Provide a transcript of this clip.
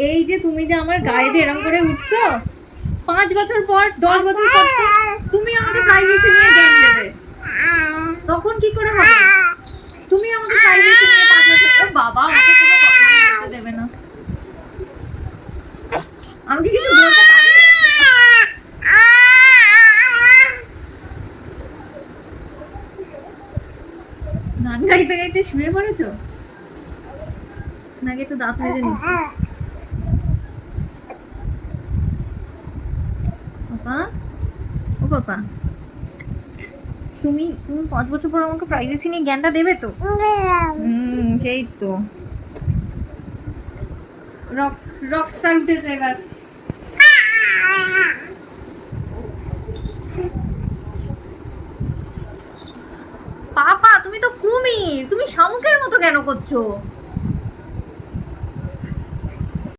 এই যে তুমি যে আমার গায়ে যে এরকম করে উঠছো, 5 বছর পর 10 বছর পর তো তুমি আমাকে প্রাইভেসি নিয়ে জ্ঞান দেবে, তখন কি করে হবে? তুমি আমাকে প্রাইভেসি নিয়ে 5 বছর, ও বাবা আমাকে কোনো কথা বলতে দেবে না, আমি কি কিছু বলতে পারি? গান গাইতে গাইতে শুয়ে পড়েছো নাকি একটু দাঁত মেজে নিচ্ছ? পাপা, ও পাপা, তুমি তুমি 5 বছর পর আমাকে প্রাইভেসি নিয়ে জ্ঞানটা দেবে তো? সেই তো রক রক স্টার উঠেছে এবার। পাপা তুমি তো কুমির, তুমি শামুকের মতো কেন করছো?